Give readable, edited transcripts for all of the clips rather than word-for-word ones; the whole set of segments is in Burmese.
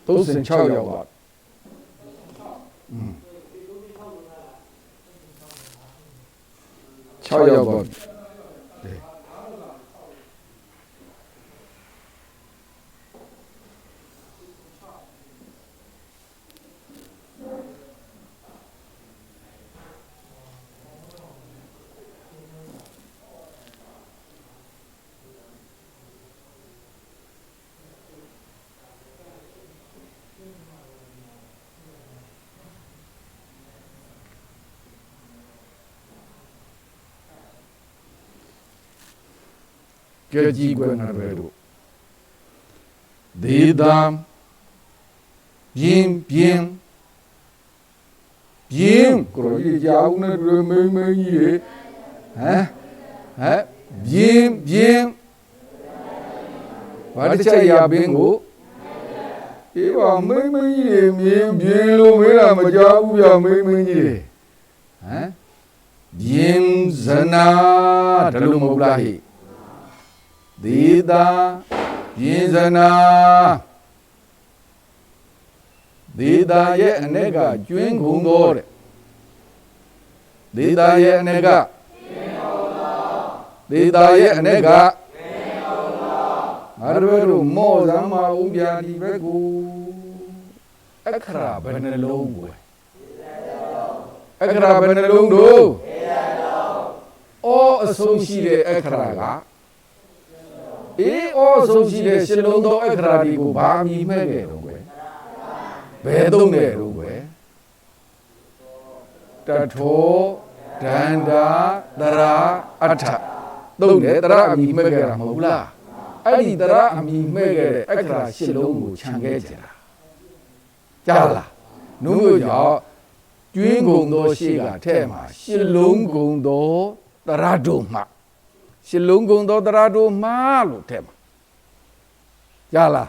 36ရောက်ပါ6ရောက်ပါကြည်ကြီးကွယ်နာရဲတို့ဒေသပြင်းပြင်းပြင်းကိုရည်ကြောင်းနဲ့မင်းမင်းကြီးဟမ်ပြင်းပြင်းဘာတချက်ရပင်ကိုအေးပါမင်းမင်းကြီးမြင်းပြင်းလို့မေးတာမကြောက်ဘူးဗျမင်းမင်းကြီးဟမ်ပြင်းဇနာဒါလို့မဟုတ်လားဟိဒေတာပြင်းစနာဒေတာရဲ့အနေကကျွင်းကုန်တော်တဲ့ဒေတာရဲ့အနေကဒေတာရဲ့အနေကငါတို့မောဇာမဥပြာဒီဘက်ကိုအခရာဘယ်နှလုံးကိုအခရာဘယ်နှလုံးတို့အောအဆုံးရှိတဲ့အခရာကအေးအောဆုံးရှိတဲ့ရှင်လုံးသောအခရာဒီကိုဘာအမည်မဲ့ခဲ့တော့ကွယ်ဘယ်သုံးတယ်တော့ကွယ်တထောဒန္တာတရာအထသုံးတယ်တရာအမည်မဲ့ခဲ့တာမဟုတ်လားအဲ့ဒီတရာအမည်မဲ့ခဲ့တဲ့အခရာရှင်လုံးကိုခြံခဲ့ကြတာကြားလားနှုတ်လို့ကြောင့်ကျွင်းကုန်သောရှေ့ကထဲ့မှာရှင်လုံးကုန်သောတရာတို့မှရှင်လုံးကုန်သောတရာတို့မှလို့ထဲမှာကြားလား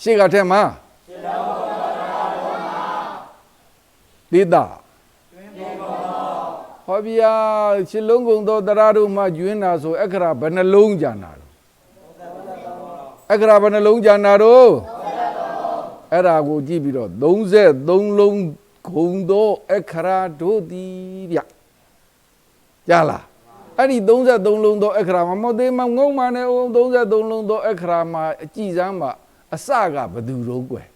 ရှေ့ကထဲမှာရှင်လုံးကုန်သောတရာတို့မှဒေတာဟောဗျာရှင်လုံးကုန်သောတရာတို့မှကျွင်းတာဆိုအခရာဘယ်နှလုံးကြံတာတော့အခရာဘယ်နှလုံးကြံတာတော့အဲ့ဒါကိုကြည့်ပြီးတော့33လုံးဂုံသောအခရာတို့သည်ဗျကြားလားအဲ့ဒီ33လုံးသောအခရာမှာမသေးမငုံမှနဲ့33လုံးသောအခရာမှာအကြည့်စမ်းမှာအစကဘယ်သူတော့ကွယ်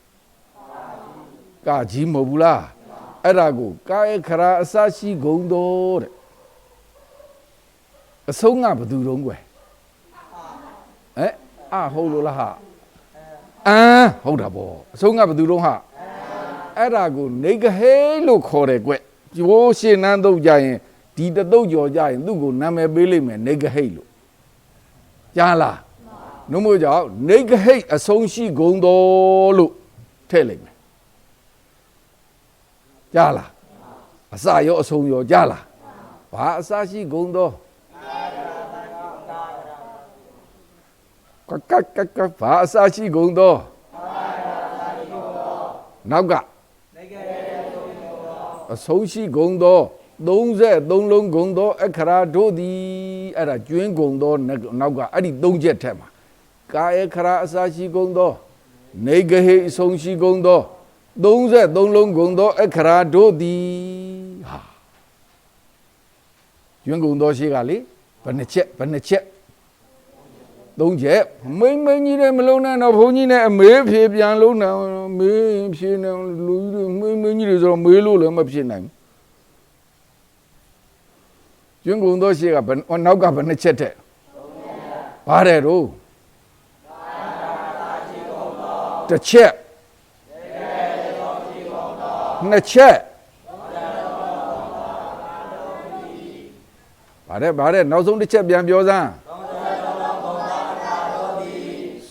ကာကြီးမဟုတ်ဘူးလားအဲ့ဒါကိုကာအခရာအစရှိဂုံတော်တဲ့အဆုံးကဘယ်သူတော့ကွယ်ဟုတ်လို့လားဟာဟုတ်တာပေါ့အဆုံးကဘယ်သူတော့ဟာအဲ့ဒါကိုနေကဟေးလို့ခေါ်တယ်ကွကျိုးရှင်းနှမ်းတော့ကြရင်ဒီတတုတ်ကြော်ကြရင်သူ့ကိုနာမည်ပေးလိုက်မယ်နေကဟိတ်လို့ကြားလားနှုတ်မို့ကြောင့်နေကဟိတ်အဆုံးရှိဂုံတော်လို့ထည့်လိုက်မယ်ကြားလားအစရောအဆုံးရောကြားလားဘာအစရှိဂုံတော်ကဘာအစရှိဂုံတော်နောက်ကအဆုံးရှိဂုံတော်33လုံးဂုံသောအခရာတို့သည်အဲ့ဒါကျွင်းဂုံသောနောက်ကအဲ့ဒီ3ချက်ထက်မှာကာအခရာအစာရှိဂုံသောနေဂဟိအဆုံးရှိဂုံသော33လုံးဂုံသောအခရာတို့သည်ဟာကျွင်းဂုံသောရှိကလေဘယ်နှချက်3ချက်မင်းကြီးနဲ့မလုံးနဲ့တော့ဘုန်းကြီးနဲ့အမေးဖြေပြန်လုံးနေမေးဖြေနေလူကြီးမင်းကြီးတွေဆိုတော့မေးလို့လည်းမဖြစ်နိုင်ကျွန်းကုန်သောရှေ့ကနောက်ကဘယ်နှချက်တဲ့ဘာတဲ့တော့တစ်ချက်နှစ်ချက်ဘာတဲ့နောက်ဆုံးတစ်ချက်ပြန်ပြောစမ်း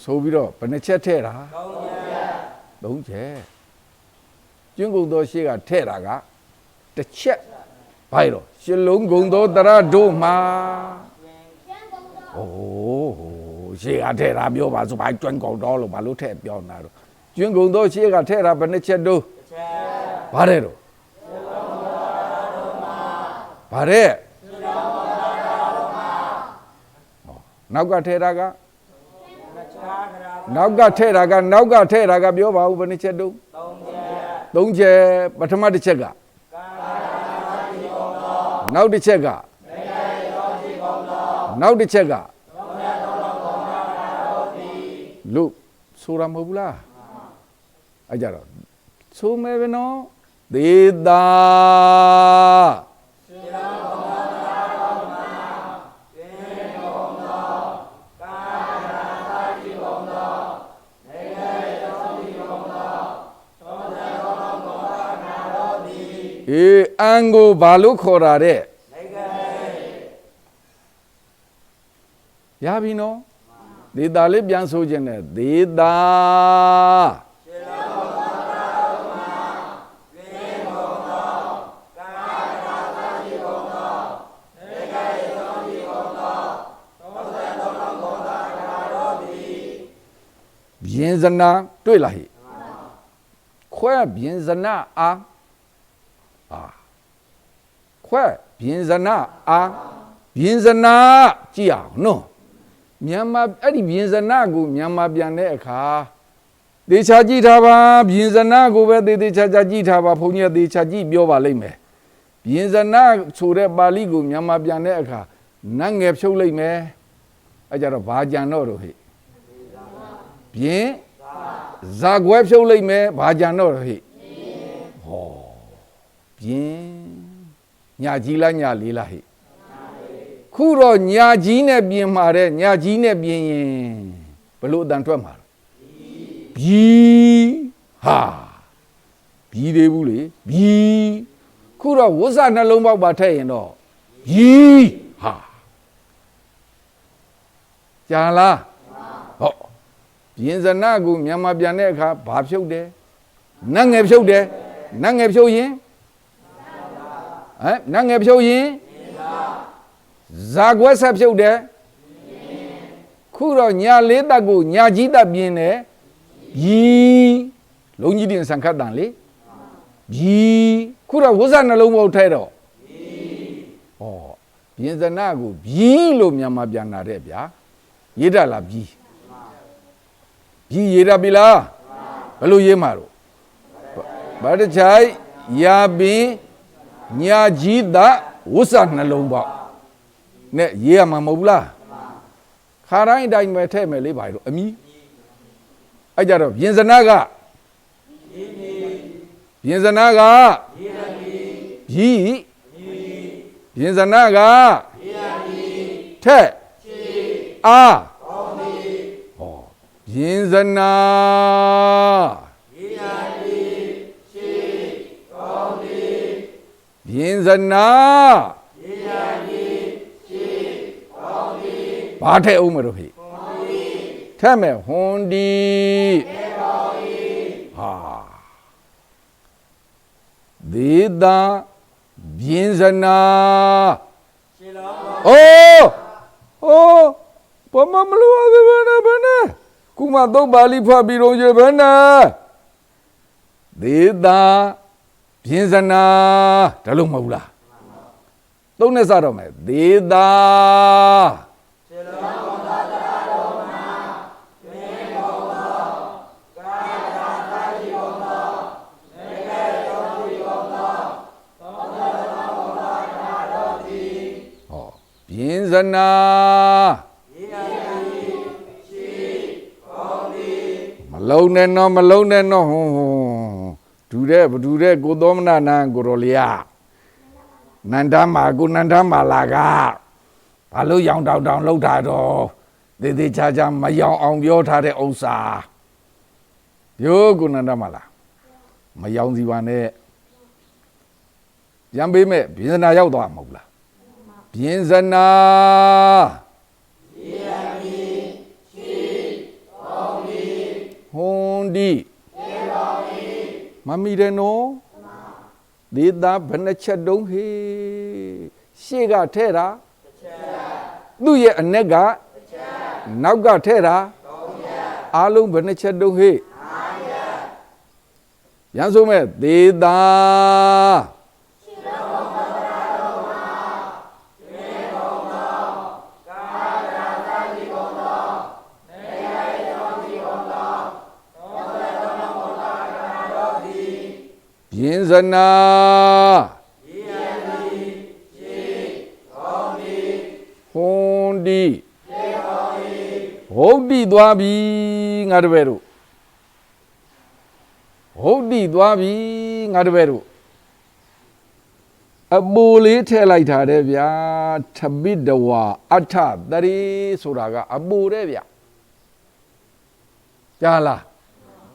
ဆိုပြီးတော့ဘယ်နှချက်ထဲ့တာ3ချက်ကျွန်းကုန်သောရှေ့ကထဲ့တာကတစ်ချက်ဘာလို့ရှင်လုံးဂုံသောတရတို့မှာရှေ့ကထဲ့တာပြောပါဆိုဘာကျွန်းကုန်တော်လို့ဘာလို့ထဲ့ပြောနေတာတော့ကျွန်းကုန်သောရှေ့ကထဲ့တာဘယ်နှချက်တို့ဘာတဲ့တော့ဘာတဲ့နောက်ကထဲ့တာက နောက်ကထဲ့တာကနောက်ကထဲ့တာကပြောပါဦးဘယ်နှချက်တုံး၃ချက်ပထမတစ်ချက်ကနောက်တစ်ချက်ကနောက်တစ်ချက်ကလို့ဆိုတာမဟုတ်ဘူးလားအဲ့ကြတော့ဆိုမယ်ပဲနော်သေတာအန်ကိုဘာလို့ခေါ်တာတဲ့ရပြီနော်ဒေတာလေးပြန်ဆိုခြင်းနဲ့ဒေတာပြင်စနာတွေ့လားဟိခွဲပြင်စနာအားခွဲပြင်စနာအားပြင်စနာကြည့်အောင်နော်မြန်မာအဲ့ဒီပြင်စနာကိုမြန်မာပြန်တဲ့အခါသေချာကြည့်ထားပါပြင်စနာကိုပဲသေချာကြည့်ထားပါဘုန်းကြီးသေချာကြည့်ပြောပါလိမ့်မယ်ပြင်စနာဆိုတဲ့ပါဠိကိုမြန်မာပြန်တဲ့အခါနတ်ငယ်ဖြုတ်လိုက်မယ်အဲ့ကြတော့ဘာကြံတော့ဟိပြင်ဇာကွဲဖြုတ်လိုက်မယ်ဘာကြံတော့ဟိဟောပြင်ညာကြီးလားညာလေးလားဟိခုတော့ညာကြီးနဲ့ပြင်မှာတဲ့ညာကြီးနဲ့ပြင်ရင်ဘလို့အတန်ထွက်မှာပြီးဟာပြီးသေးဘူးလေပြီးခုတော့ဝဇ္ဇနှလုံးပေါက်ပါထည့်ရင်တော့ပြီးဟာကြာလားဟုတ်ပြင်စနာကိုမြန်မာပြန်တဲ့အခါဘာဖြုတ်တယ်နတ်ငယ်ဖြုတ်တယ်နတ်ငယ်ဖြုတ်ရင်နတ်ငယ်ဖြုတ်ရင်ဇာကွဲဆက်ဖြုတ်တယ်ခုတော့ညာလေးတက်ကိုညာကြီးတက်ပြင်းတယ်ပြီလုံးကြီးတင်ဆံခတ်တန်လေပြီခုတော့ဝဇ္ဇနှလုံးပေါက်ထဲတော့ဟောပြင်စနာကိုပြီလို့မြန်မာပြန်လာတဲ့ဗျာရေးတတ်လားပြီပြီရေးတတ်ပြီလားဘယ်လိုရေးမှာတော့ဘာတချိုင်ယာပင်ညာကြီးတက်ဝဇ္ဇနှလုံးပေါက်နဲ့ရေးရမှာမဟုတ်ဘူးလားခါတိုင်းအတိုင်းပဲထဲ့မယ်လေးပါတော့အမီအဲ့ကြတော့ပြင်စနာကပြင်စနာကပြီပြင်စနာကထဲ့အာဟောပြင်စနာပြင်စနာဘာထဲ့အောင်မလို့ဟိထဲ့မယ်ဟွန်ဒီဟာဒေတာပြင်စနာအိုးဘမမလို့ရဘယ်နဲ့ကုမတော့ပါဠိဖတ်ပြီးတော့ရဘယ်နဲ့ဒေတာပြင်စနာဒါလို့မဟုတ်လားသုံးနဲ့စတော့မယ်ဒေတာပြင်စနာမလုံးနဲ့နော်မလုံးနဲ့နော်ဟွန်းဒူတဲ့ဘဒူတဲ့ကိုသောမနာနန်ကိုရောလျာနန္ဒမာကိုနန္ဒမာလာကဘာလို့ရောင်တောင်တောင်လှုပ်တာတော့သေသေးချာချာမရောင်အောင်ပြောထားတဲ့ဥစ္စာယောကိုနန္ဒမာလာမရောင်စီပါနဲ့ရံပေးမဲ့ပြင်စနာရောက်သွားမဟုတ်လားပြင်စနာဟွန်ဒီမမီတယ်နော်ဒေတာဘယ်နှချက်တုံးဟေးရှေ့ကထဲ့တာသူ့ရဲ့အ ਨੇ ကနောက်ကထဲ့တာအားလုံးဘယ်နှချက်တုံးဟေးရန်ဆိုမဲ့ဒေတာဟ ရင်စနာဟွန်ဒီဟုတ်တိသွားပြီငါတပည့်တို့ဟုတ်တိသွားပြီငါတပည့်တို့အပူလေးထည့်လိုက်တာတဲ့ဗျာထပိတဝါအထတရီဆိုတာကအပူတဲ့ဗျာကြားလား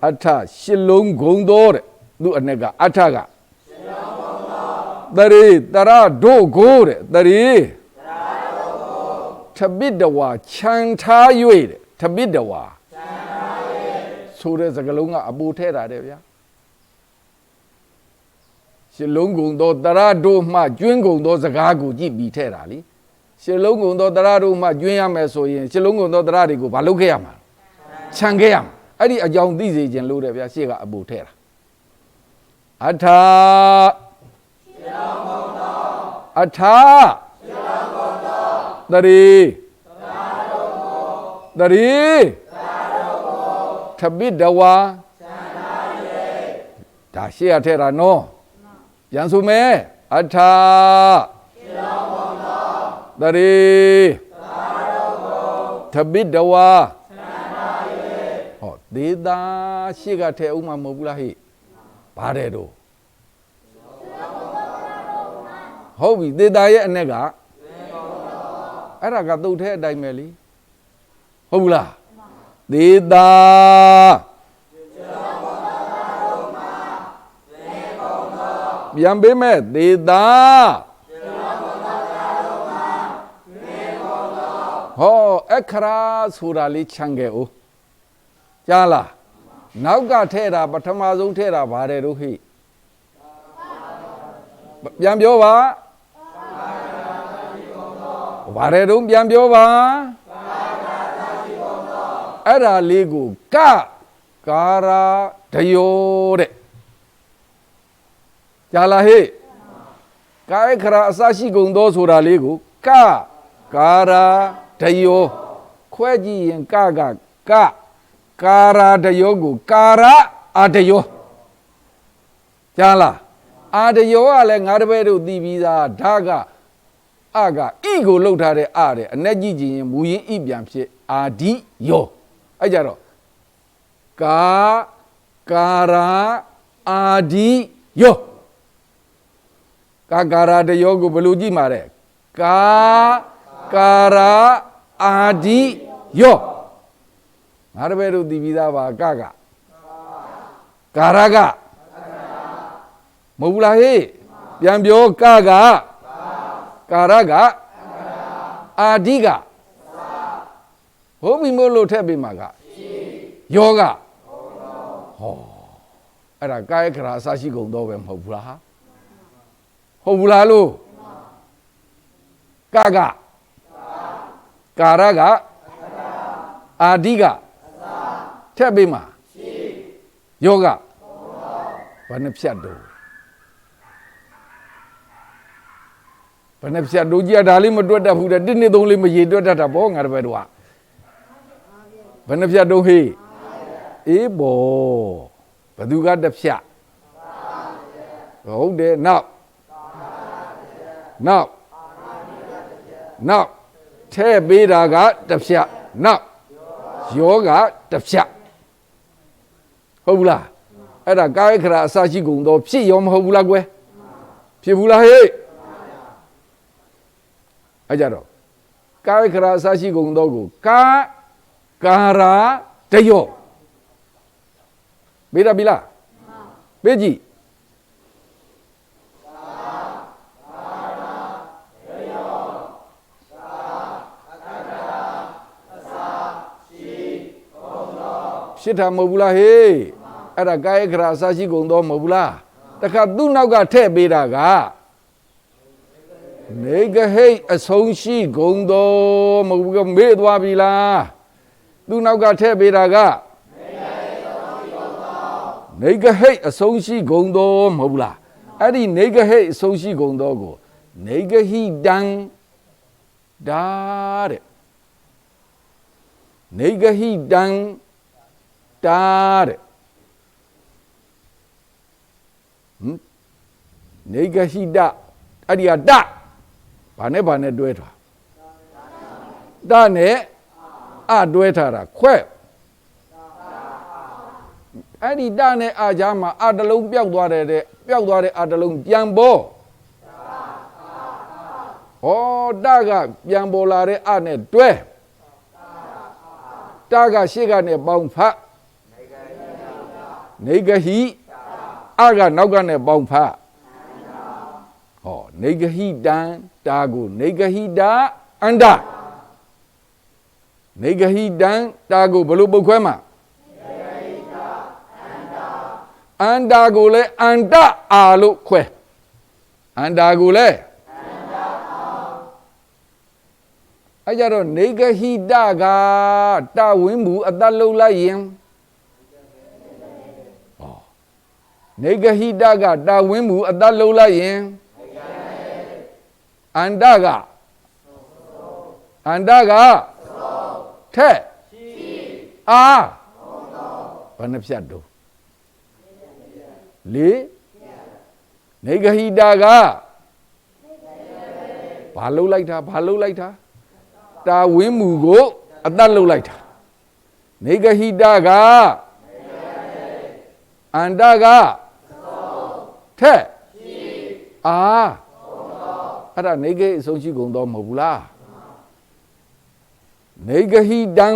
အထရှစ်လုံးဂုံတော်တဲ့သူ့အနဲ့ကအထကတရီတရဒုကိုတဲ့တရီထပိတဝါခြံထား၍တဲ့ထပိတဝါဆိုတဲ့စကားလုံးကအပူထဲတာတဲ့ဗျာရှစ်လုံးကုံသောတရတို့မှကျွင်းကုံသောစကားကိုကြည့်ပြီးထဲတာလीရှစ်လုံးကုံသောတရတို့မှကျွင်းရမယ်ဆိုရင်ရှစ်လုံးကုံသောတရတွေကိုမလုပ်ခဲ့ရမှာခြံခဲ့ရမှာအဲ့ဒီအကြောင်းသိစေခြင်းလို့တဲ့ဗျာရှေ့ကအပူထဲတာအထာအထာတရီတရီထပိတဝါဒါရှေ့ရထဲတာနော်ပြန်ဆိုမယ်အထာတရီထပိတဝါဟောဒေတာရှေ့ကထဲဥမှာမဟုတ်ဘူးလားဟိဘာတဲ့တော့ဟုတ်ပြီဒေတာရဲ့အ ਨੇ ကအဲ့ဒါကသုတ်ထဲအတိုင်းပဲလीဟုတ်ဘူးလားဒေတာပြန်ပေးမဲ့ဒေတာဟောအခရာဆိုတာလေးခြံခဲ့ဦးကြားလားနောက်ကထဲတာပထမဆုံးထဲတာဗါတယ်တို့ဟိပြန်ပြောပါဗါတယ်တို့ပြန်ပြောပါအဲ့ဒါလေးကိုကာရာဒယောတဲ့ကြားလားဟိကာယခရာအစရှိကုန်သောဆိုတာလေးကိုကာရာဒယောခွဲကြည့်ရင်ကာရာဒယောကိုကာရာအာဒယောကြားလားအာဒယောကလည်းငါတပည့်တို့သိပြီးသားဓာကအကဤကိုလှုပ်ထားတဲ့အတဲ့အ내ကြည့်ကြည့်ရင်မူရင်းဤပြန်ဖြစ်အာဒီယောအဲ့ကြတော့ကာရာအာဒီယောကာရာတယောကိုဘယ်လိုကြည့်မှာလဲကာရာအာဒီယောငါတပည့်တို့သိပြီးသားပါကာရကမဟုတ်ဘူးလားဟေ့ပြန်ပြောကာရကအာဒီကဟုတ်ပြီမို့လို့ထည့်ပေးမှာကယောဂဟောအဲ့ဒါကာယခရာအစရှိကုန်တော့ပဲမဟုတ်ဘူးလားဟာဟုတ်ဘူးလားလို့ကာရကအာဒီကထည့်ပေးမှာယောဂဘာနဲ့ဖြတ်တော့ဘယ်နဲ့ဖြတ်တို့ကြီးဒါလေးမတွက်တတ်ဘူးတဲ့1 2 3လေးမရေတွက်တတ်တာပေါ့ငါတပည့်တို့ကဘယ်နဲ့ဖြတ်တို့ဟေးအေးဘောဘသူကတစ်ဖြတ်ဟုတ်တယ်နောက်ထဲပေးတာကတစ်ဖြတ်နောက်ယောဂတစ်ဖြတ်ဟုတ်ဘူးလားအဲ့ဒါကာယခရာအစရှိကုန်တော့ဖြစ်ရောမဟုတ်ဘူးလားကွယ်ဖြစ်ဘူးလားဟေးအဲ့ကြတော့ကာယခရာအစရှိကုန်တော့ကိုကာရာတယောပေးရပြီလားပေးကြည့်ဖြစ်တာမဟုတ်ဘူးလားဟေးအဲ့ဒါကာယခရာအစရှိကုန်တော့မဟုတ်ဘူးလားတခါသူ့နောက်ကထည့်ပေးတာကနေကဟိတ်အဆုံးရှိကုန်တော့မဟုတ်ဘူးမေ့သွားပြီလားသူ့နောက်ကထည့်ပေးတာကနေကဟိတ်အဆုံးရှိကုန်တော့မဟုတ်ဘူးလားအဲ့ဒီနေကဟိတ်အဆုံးရှိကုန်တော့ကိုနေကဟိတံဒါတဲ့နေကဟိတံတာတဲ့ နေဂဟိတအဲ့ဒီကတဘာနဲ့တွဲထားတနဲ့အတွဲထားတာခွဲအဲ့ဒီတနဲ့အကြားမှာအတလုံးပျောက်သွားတယ်ပျောက်သွားတဲ့အတလုံးပြန်ပေါ်ဟောတကပြန်ပေါ်လာတဲ့အနဲ့တွဲတကရှေ့ကနေပေါင်းဖတ်နေဂဟိအကနောက်ကနေပေါင်းဖတ်ဟောနေဂဟိတံတာကိုနေဂဟိတအန္တနေဂဟိတံတာကိုဘယ်လိုပုတ်ခွဲမှာအန္တာကိုလည်းအန္တအာလို့ခွဲအန္တာကိုလည်းအဲ့ကြတော့နေဂဟိတကတဝင်းဘူးအသက်လုံးလိုက်ရင်နေဂဟိတကတဝင်းဘူးအသက်လုံးလိုက်ရင်အန္တကထက်အာဘယ်နှဖြတ်တော့လေနေဂဟိတကဘာလုံးလိုက်တာတာဝင်းမူကိုအသက်လုံးလိုက်တာနေဂဟိတကအန္တကထက်အာအဲ့ဒါနေဂဟိအဆုံးရှိကုန်တော့မဟုတ်ဘူးလားနေဂဟိတံ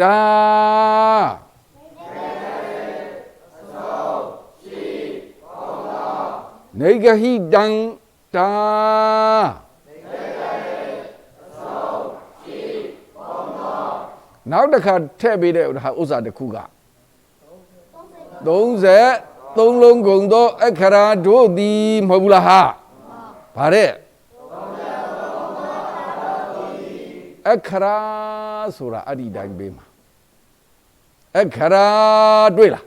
တာနေဂဟိတံတာနောက်တစ်ခါထည့်ပေးတဲ့ဥစ္စာတစ်ခုက33လုံးကုန်သောအခရာတို့သည်မဟုတ်ဘူးလားဟာဗါတဲ့အခရာဆိုတာအဲ့ဒီတိုင်းပေးမှာအခရာတွေ့လား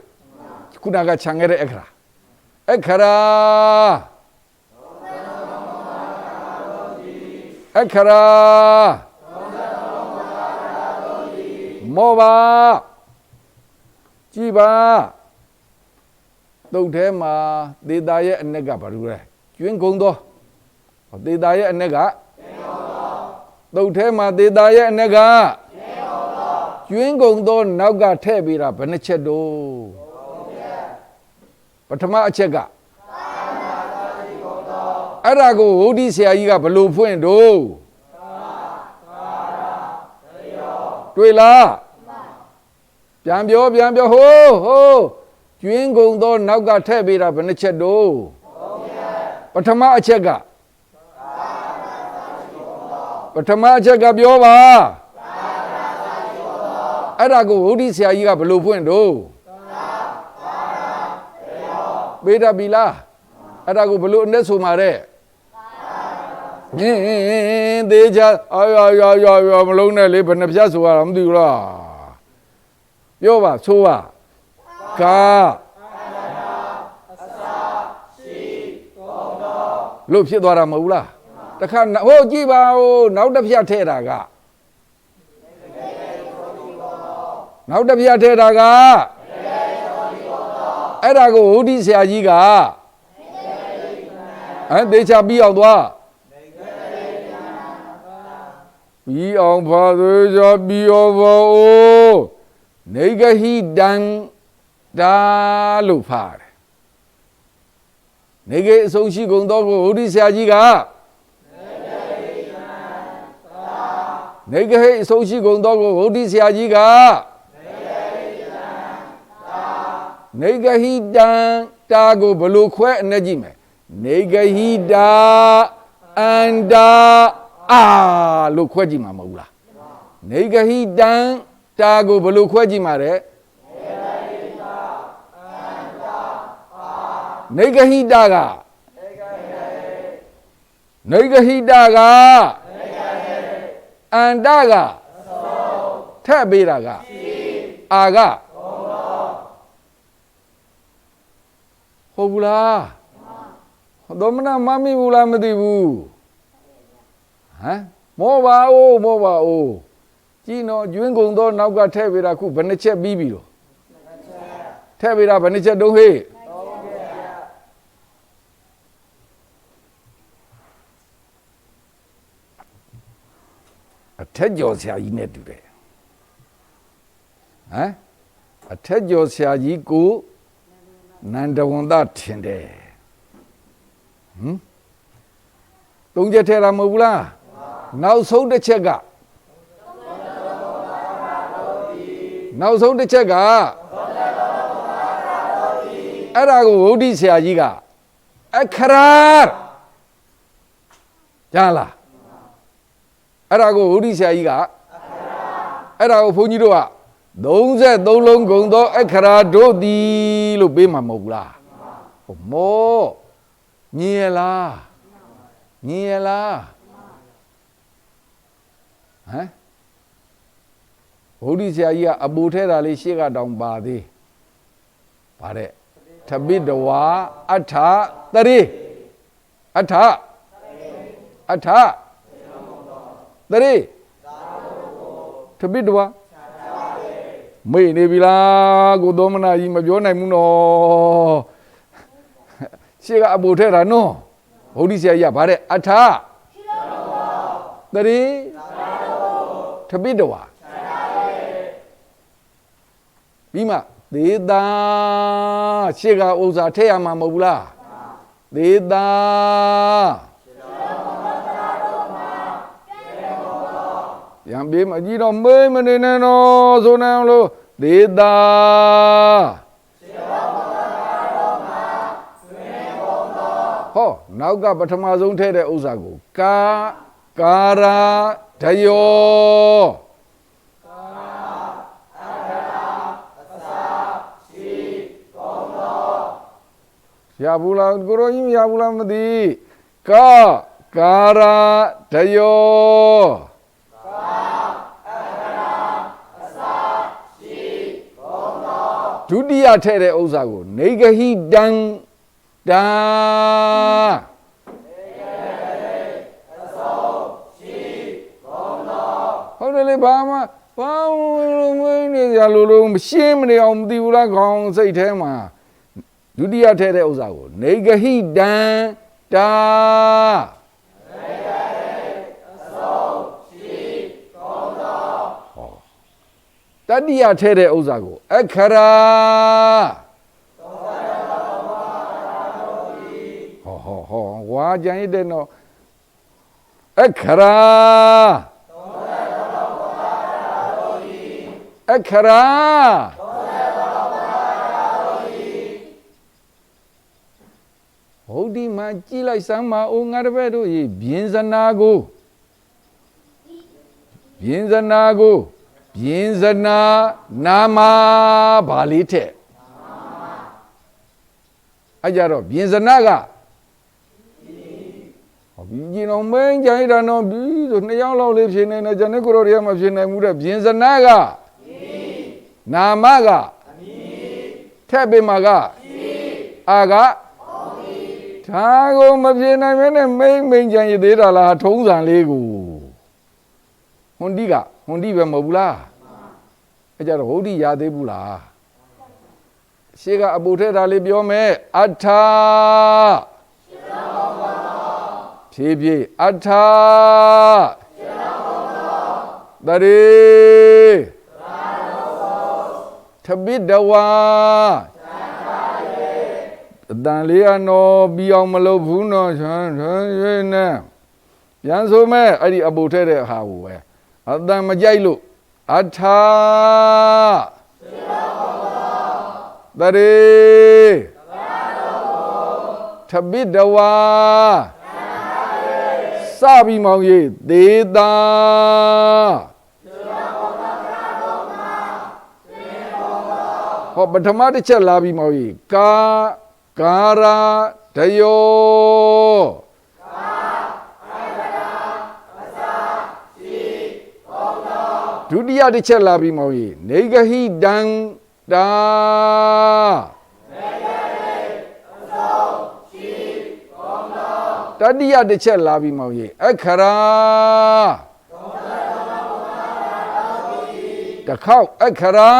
ခုနကခြံခဲ့တဲ့အခရာအခရာမောပါကြည်ပါတုတ်ထဲမှာသေတာရဲ့အ내ကဘာလို့လဲကျွင်းကုန်သောသေတာရဲ့အ내ကတုတ်ထဲမှာသေတာရဲ့အ내ကကျွင်းကုန်သောနောက်ကထည့်ပေးတာဘယ်နှချက်တော့ပထမအချက်ကအဲ့ဒါကိုဝုဒ္ဓဆရာကြီးကဘလို့ဖွင့်တော့တွေ့လားပြန်ပြောဟိုးကျွင်းကုန်သောနောက်ကထည့်ပေးတာဘယ်နှချက်တော့ပထမအချက်ကပြောပါအဲ့ဒါကိုဝုဒ္ဓဆရာကြီးကဘလို့ဖွင့်တော့ပေးတတ်ပြီလားအဲ့ဒါကိုဘလို့အနဲ့ဆိုမှာတဲ့သေးချာအာမလုံးနဲ့လေဘယ်နှပြတ်ဆိုရတာမသိဘူးလားပြောပါဆိုပါကာလို့ဖြစ်သွားတာမဟုတ်ဘူးလားတခါဟိုကြည့်ပါဦးနောက်တစ်ပြတ်ထဲတာကအဲ့ဒါကိုဝုဒ္ဓဆရာကြီးကသေချာပြီးအောင်သွားပြီးအောင်ပါသေးချာပြီးအောင်ပါဦးနေဂဟိတံဒါလို့ဖားတယ်နေဂဟိအဆုံးရှိကုန်သောကိုဝုဒ္ဓဆရာကြီးကနေဂဟိအဆုံးရှိကုန်သောကိုဝုဒ္ဓဆရာကြီးကနေဂဟိတံတာကိုဘလို့ခွဲအနဲ့ကြည့်မယ်နေဂဟိတာအန္တာအာလို့ခွဲကြည့်မှာမဟုတ်လားနေဂဟိတံတာကိုဘလို့ခွဲကြည့်မှာတဲ့နေဂဟိတာကအန္တကထက်ပေးတာကအာကဟုတ်ဘူးလားသောမနာမမိဘူးလားမသိဘူးဟမ်မောပါဦးကြည်နော်ကျွင်းကုန်သောနောက်ကထည့်ပေးတာခုဘယ်နှချက်ပြီးပြီတော့ထည့်ပေးတာဘယ်နှချက်တုံးဟေး အထက်ကျော်ဆရာကြီးနဲ့တူတယ်ဟမ်အထက်ကျော်ဆရာကြီးကိုနန္ဒဝန်သားထင်တယ်သုံးချက်ထဲတာမဟုတ်ဘူးလားနောက်ဆုံးတစ်ချက်ကနောက်ဆုံးတစ်ချက်ကအဲ့ဒါကိုဝုဒ္ဓဆရာကြီးကအခရာကြားလားအဲ့ဒါကိုဝုဒ္ဓဆရာကြီးကအဲ့ဒါကိုဘုန်းကြီးတို့က33လုံးဂုံသောအခရာတို့သည်လို့ပေးမှာမဟုတ်ဘူးလားဟုတ်မောမြင်ရလားမြင်ရလားဟမ်ဘုဒ္ဓဆရာကြီးကအပူထဲတာလေးရှေ့ကတောင်ပါသေးဗါတဲ့ထပိတဝါအထတရေအထတရေထပိတဝါမေ့နေပြီလားကိုသောမနာကြီးမပြောနိုင်ဘူးနော်ရှေ့ကအပူထဲတာနော်ဘုဒ္ဓဆရာကြီးကဗါတဲ့အထတရေထပိတဝါပြီးမှသေတာရှေ့ကဥစ္စာထည့်ရမှာမဟုတ်ဘူးလားသေတာရံပြေးမကြည့်တော့မေးမနေနဲ့တော့ဆိုနေအောင်လို့သေတာဟောနောက်ကပထမဆုံးထည့်တဲ့ဥစ္စာကိုကာရာဒယောရဘူးလားကိုရောကြီးရဘူးလားမသိကာရာဒယောဒုတိယထည့်တဲ့ဥစ္စာကိုနေဂဟိတံတာဟုတ်တယ်လေဘာမှမနေရလို့မရှင်းမနေအောင်မသိဘူးလားခေါင်းစိတ်ထဲမှာဒုတိယထည့်တဲ့ဥစ္စာကိုနေဂဟိတံတာတတိယထည့်တဲ့ဥစ္စာကိုအခရာဟောဝါကြံရတဲ့နော်အခရာအခရာဟုတ်ဒီမှာကြည့်လိုက်စမ်းပါဦးငါတပည့်တို့ရေပြင်ဇနာနာမဘာလေးထက်အဲ့ကြတော့ပြင်ဇနာကဟောပြင်အောင်မင်းကြိုင်တာတော့ပြီးဆို2ယောက်လောက်လေးဖြစ်နေတယ်ကျွန်တော်ကိုရောတွေကမဖြစ်နိုင်ဘူးတဲ့ပြင်ဇနာကနာမကထက်ပေးမှာကအာကဒါကိုမပြေနိုင်မင်းနဲ့မိန်ကြံရသေးတာလားထုံးစံလေးကိုဟွန်ဒီပဲမဟုတ်ဘူးလားအဲ့ကြတော့ဟုတ်ဒီရသေးဘူးလားရှေ့ကအပူထဲတာလေးပြောမယ်အထာဖြည်းဖြည်းအထာတရေထပိတဝါအတန်လေးကနော်ပြီးအောင်မလုပ်ဘူးနော်ချမ်းရွေးနဲ့ပြန်ဆိုမဲ့အဲ့ဒီအပူထဲတဲ့ဟာကိုပဲအတန်မကြိုက်လို့အထာတရေထပိတဝါစပြီးမောင်ကြီးသေတာဟောပထမတစ်ချက်လာပြီးမောင်ကြီးကာရာဒယောဒုတိယတစ်ချက်လာပြီးမောင်ကြီးနေဂဟိတံတာတတိယတစ်ချက်လာပြီးမောင်ကြီးအခရာတစ်ခေါက်အခရာ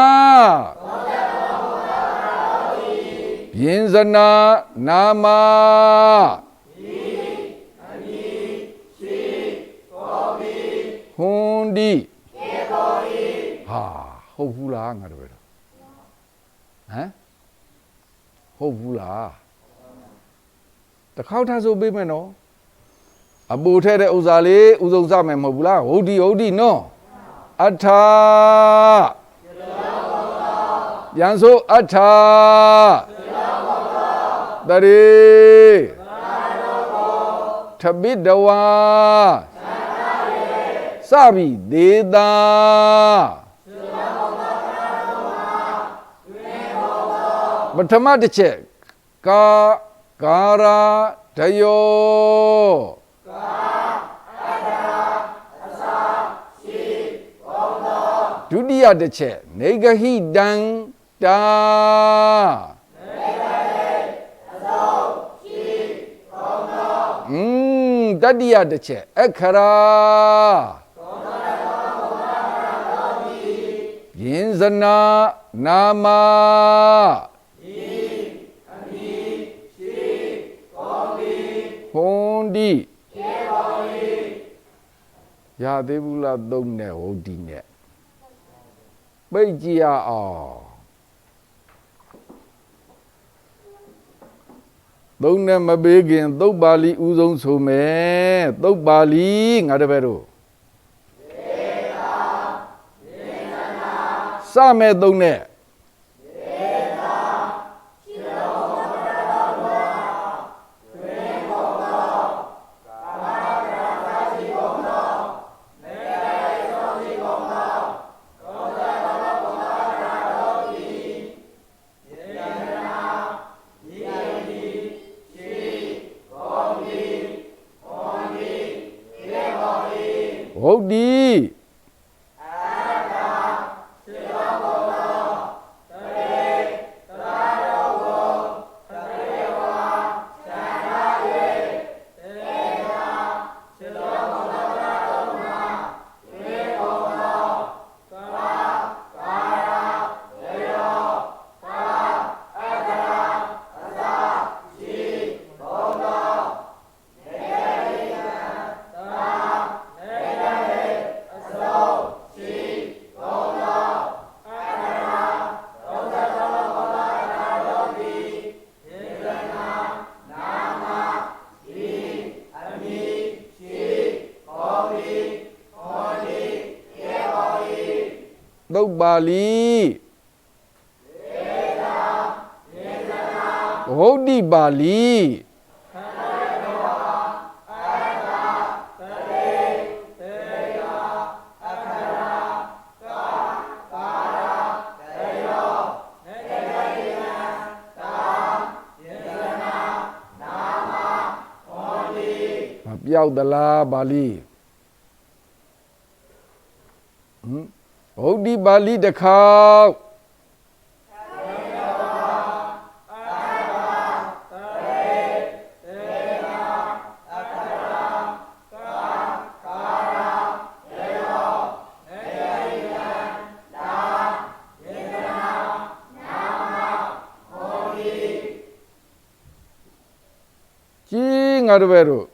ပြင်ဇနာနာမဟွန် ဒီဟာဟုတ်ဘူးလားငါတို့ပဲတော့ဟမ်ဟုတ်ဘူးလားတစ်ခေါက်ထားဆိုပေးမယ်နော်အပူထဲတဲ့ဥစ္စာလေးဥဆုံးစမယ်မဟုတ်ဘူးလားဟုတ်ဒီနော်အထာပြန်ဆိုအထာတရေထပိတဝါစပြီဒေတာပထမတစ်ချက်ကာရာတယောဒုတိယတစ်ချက်နေဂဟိတံတာတတိယတစ်ချက်အခရာယင်းဇနာနာမဟွန်ဒီရသေးဘူးလားသုံးနဲ့ဟုတ်ဒီနဲ့ပိတ်ကြည့်ရအောင်သုံးနဲ့မပေးခင်သုတ်ပါဠိဥဆုံးဆိုမယ်သုတ်ပါဠိငါတပည့်တို့စမဲ့သုံးနဲ့ဟုတ်ဒီသုတ်ပါဠိဟုတ်ဒီပါဠိပျောက်သလားပါဠိဟုတ်ဒီပါဠိတစ်ခေါက်ကြီးငါတို့ပဲတို့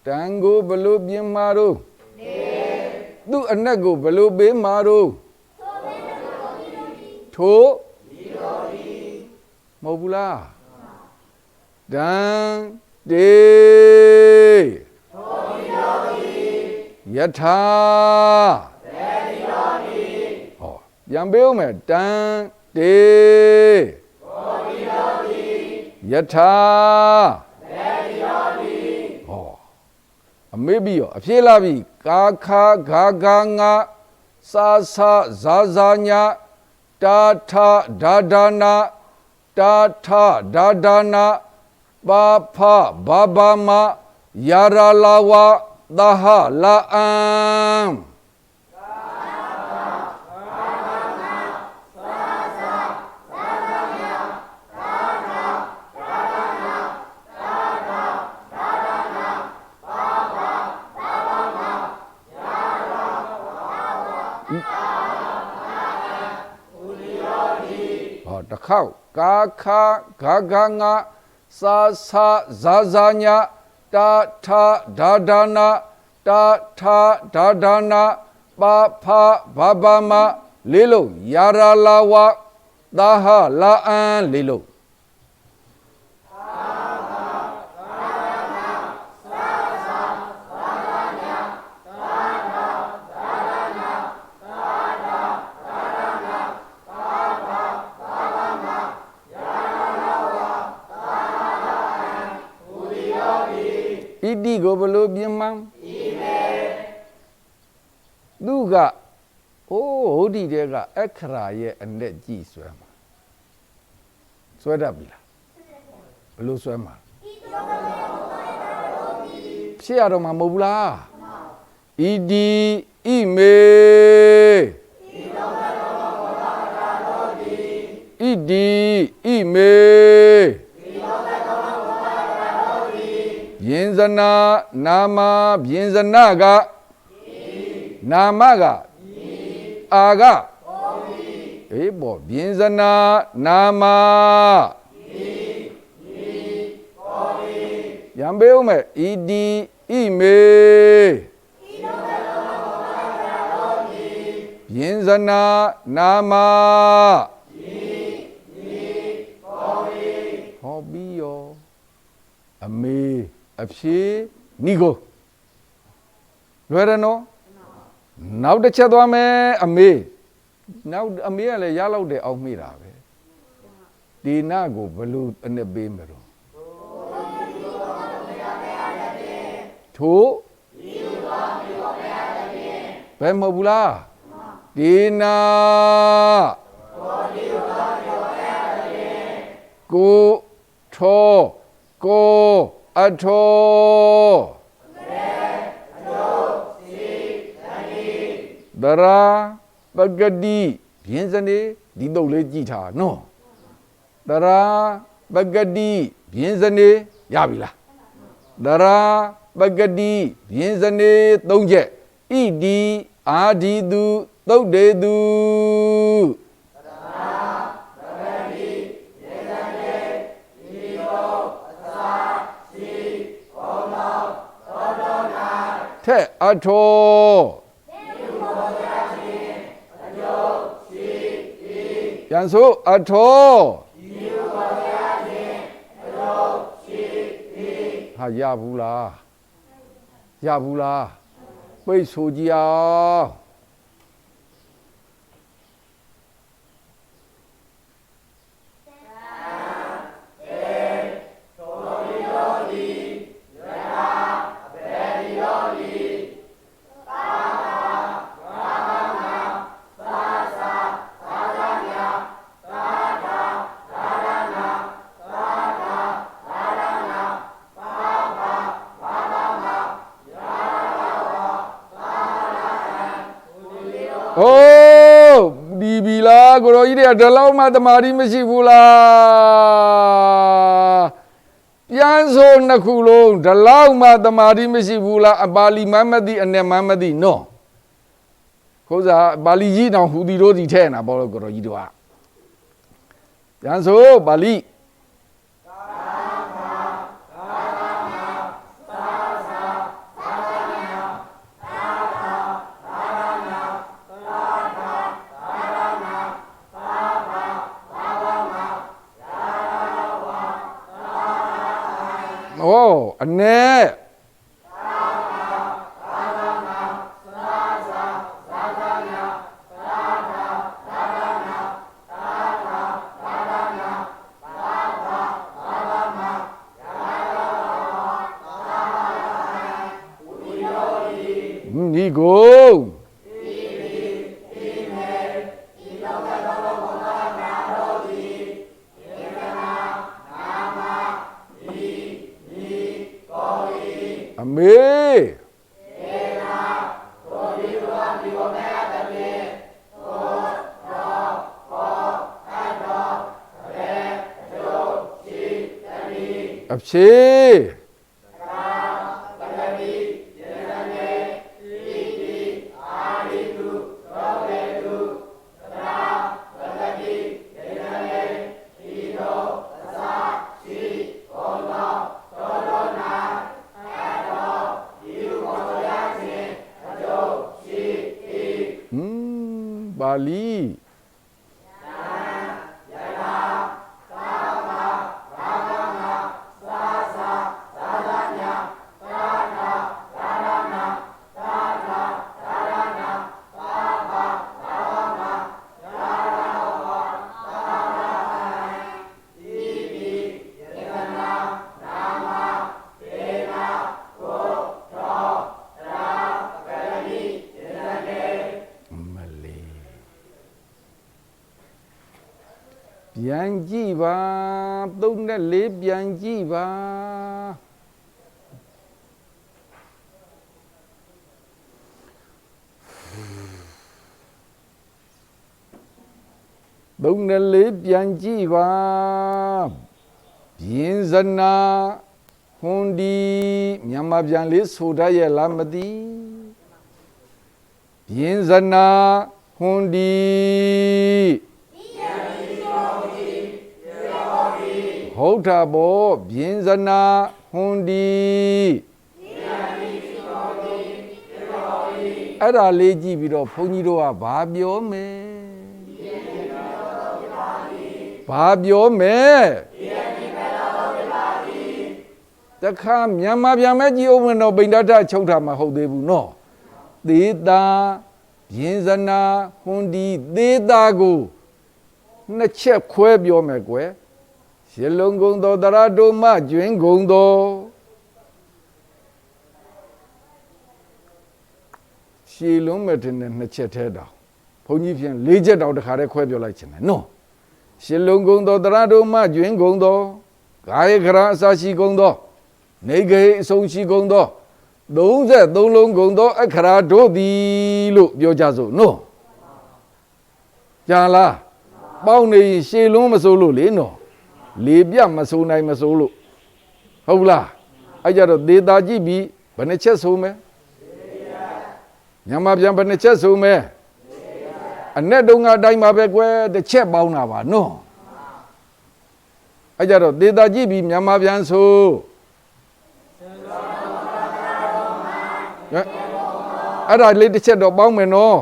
တန်ကိုဘလို့ပြင်မာတို့သူ့အနက်ကိုဘလို့ပေးမာတို့ထိုးမဟုတ်ဘူးလားဒံတေယထာဟောပြန်ပေးဦးမယ်တံတေယထာအမေးပြီးရောအဖြေလာပြီကာခာဂါဂါငါစာစာဇာဇာညာတာထဒါဒါနာတာထဒါဒါနာပါဖဘာဘာမယာရလာဝသဟလာအံတစ်ခေါက်ကာခာဂါဂါငါစာစာဇာဇာညာတာထဒါဒါနာတ တာထာဒါဒါနာပါဖာဘာဘာမလေးလုံးယာရာလာဝသာဟလာအန်လေးလုံးဣတိကိုဘလို့ပြင်မှန်းသူကဟုတ်ဒီတဲ့ကအခရာရဲ့အနဲ့ကြည့်ဆွဲမှာဆွဲတတ်ပြီလားဘလို့ဆွဲမှာဖြစ်ရတော့မှာမဟုတ်ဘူးလားဣတိဣမေဣတိဣမေပြင်ဇနာနာမပြင်ဇနာကနာမကအာကအေးပေါ့ပြင်ဇနာနာမရံပေးဦးမယ်ဣတိဣမေပြင်ဇနာနာမဟောပြီးရောအမေအဖြေနိကိုလွယ်တယ်နော်နောက်တစ်ချက်သွားမယ်အမေနောက်အမေကလည်းရလောက်တယ်အောင်မိတာပဲဒီနာကိုဘယ်လိုအနဲ့ပေးမလို့ထိုးဘယ်မဟုတ်ဘူးလားဒီနာကိုထောကိုအထောဒရာပဂတိပြင်စနေဒီတော့လေးကြည့်ထားနော်ဒရာပဂတိပြင်စနေရပြီလားဒရာပဂတိပြင်စနေ၃ချက်ဣဒီအာဒီသူသုတ်တေသူထက်အထောပြန်စို့အထောဟာရဘူးလားရဘူးလားပိတ်ဆိုကြည့်အောင်โอ้ဒီပြီလားကိုရောကြီးတွေကဒီလောက်မှတမာတိမရှိဘူးလားပြန်ဆိုနှစ်ခုလုံးဒီလောက်မှတမာတိမရှိဘူးလားအပါဠိမမသိအ내မမသိနော်ခိုးစားပါဠိကြီးတောင်ဟူဒီတို့ဒီထဲနာပေါ့လို့ကိုရောကြီးတို့ကပြန်ဆိုပါဠိအနဲ့ဒီကိုအမေအဖြေ ပါဠိပြန်ကြည့်ပါ34ပြန်ကြည့်ပါ34ပြန်ကြည့်ပါပြင်ဇနာဟွန်ဒီမြန်မာပြန်လေးဆိုတတ်ရဲ့လားမသိပြင်ဇနာဟွန်ဒီဟုတ်တာပေါ့ပြင်ဇနာဟွန်ဒီအဲ့ဒါလေးကြည့်ပြီးတော့ဘုန်းကြီးတို့ကဘာပြောမယ်ဘာပြောမယ်တခါမြန်မာပြန်မဲ့ကြည့်အောင်တော့ဗိန္ဒထချုပ်တာမဟုတ်သေးဘူးနော်သေတာပြင်ဇနာဟွန်ဒီသေတာကိုနှစ်ချက်ခွဲပြောမယ်ကွယ်ရှစ်လုံးကုံတော်တရတို့မှကျွင်းကုံတော်ရှည်လုံးမဲ့တဲ့နှစ်ချက်ထဲတောင်ဘုန်းကြီးပြန်၄ချက်တောင်တခါတည်းခွဲပြောလိုက်ခြင်းလေနော်ရှစ်လုံးကုံတော်တရတို့မှကျွင်းကုံတော်ကာယကရအစာရှိကုံတော်နေကေအဆုံးရှိကုံတော်33လုံးကုံတော်အခရာတို့သည်လို့ပြောကြစို့နော်ကြာလားပေါင်းနေရှည်လုံးမစိုးလို့လေနော်လေပြမစိုးနိုင်မစိုးလို့ဟုတ်လားအဲ့ကြတော့ဒေတာကြည့်ပြီးဘယ်နှချက်ဆိုမယ်မြန်မာပြန်ဘယ်နှချက်ဆိုမယ်အနဲ့တုံးကအတိုင်းပါပဲကွယ်တစ်ချက်ပေါင်းတာပါနော်အဲ့ကြတော့ဒေတာကြည့်ပြီးမြန်မာပြန်ဆိုအဲ့ဒါလေးတစ်ချက်တော့ပေါင်းမယ်နော်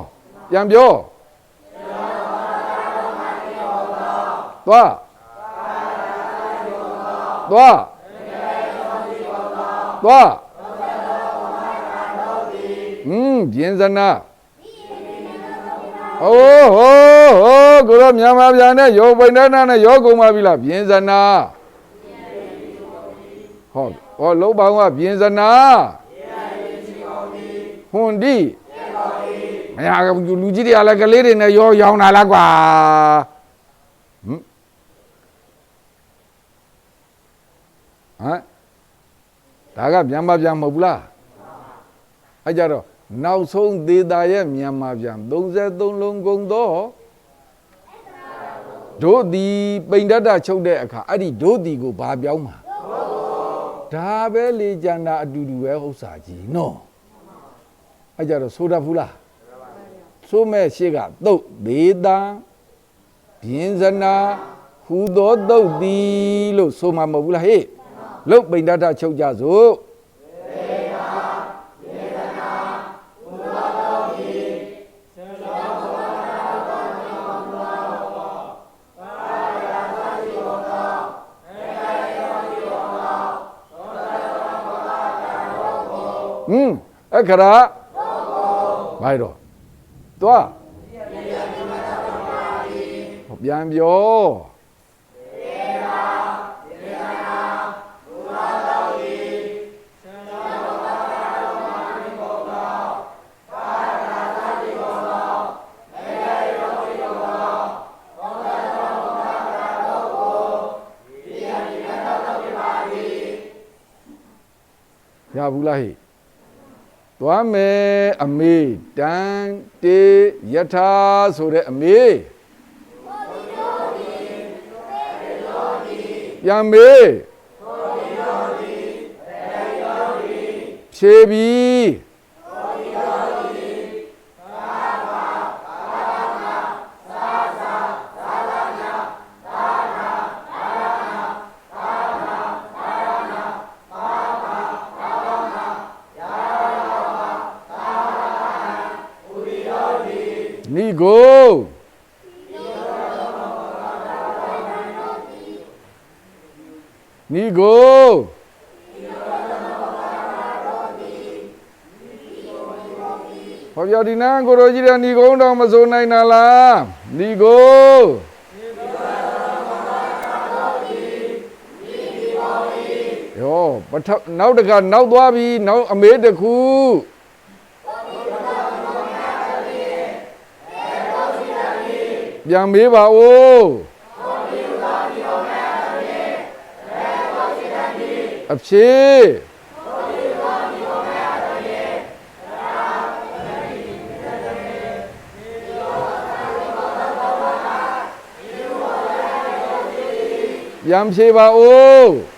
ပြန်ပြောသွားပြင်ဇနာဟိုကိုတော့မြန်မာပြန်နဲ့ယောပိဏနာနဲ့ယောကုန်ပါပြီလားပြင်ဇနာဟောလုံးပေါင်းကပြင်ဇနာဟွန်ဒီမရဘူးလူကြီးတွေကလည်းကလေးတွေနဲ့ရောင်းတာလားကွာဒါကမြန်မာပြန်မဟုတ်ဘူးလားအဲ့ကြတော့နောက်ဆုံးဒေတာရဲ့မြန်မာပြန်33လုံးကုန်တော့တို့ဒီပိန္ဒတချုပ်တဲ့အခါအဲ့ဒီတို့ဒီကိုဘာပြောင်းမှာဒါပဲလေကျန်တာအတူတူပဲဥစ္စာကြီးနော်အဲ့ကြတော့ဆိုတတ်ဘူးလားဆိုမဲ့ရှေ့ကသုတ်ဒေတာပြင်ဇနာဟူသောသုတ်ဒီလို့ဆိုမှာမဟုတ်ဘူးလားဟေ့လုတ်ပိန္ဒတချုပ်ကြစို့အခရာဘာလို့သွားပြန်ပြောရဘူးလားဟိသွားမယ်အမေတန်တေယထာဆိုတဲ့အမေပြန်မေဖြေပြီး နိကိုနိကိုဟောပြောဒီနာကိုရောကြီးတဲ့ဏီကုန်းတော့မစိုးနိုင်တာလားဏီကိုယောပထနောက်တကနောက်သွားပြီနောက်အမေးတစ်ခုပြန်မေးပါဦးအဖြေပြန်ဖြေပါဦး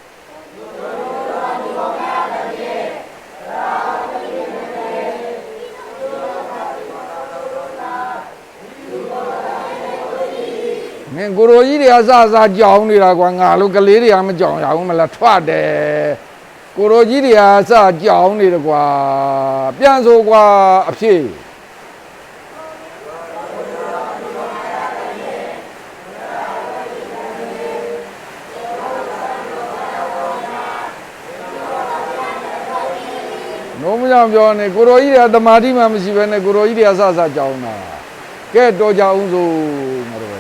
မင်းကိုရိုကြီးတွေအစအစကြောင်နေတာကွာငါလို့ကလေးတွေကမကြောင်ရဘူးမလားထွက်တယ်ကိုရိုကြီးတွေအစကြောင်နေတယ်ကွာပြန်ဆိုကွာအဖြေနိုးမကြောင်ပြောနေကိုရိုကြီးတွေကတမာတိမှမရှိဘဲနဲ့ကိုရိုကြီးတွေအစအစကြောင်တာကဲတော်ကြအောင်ဆိုငါတို့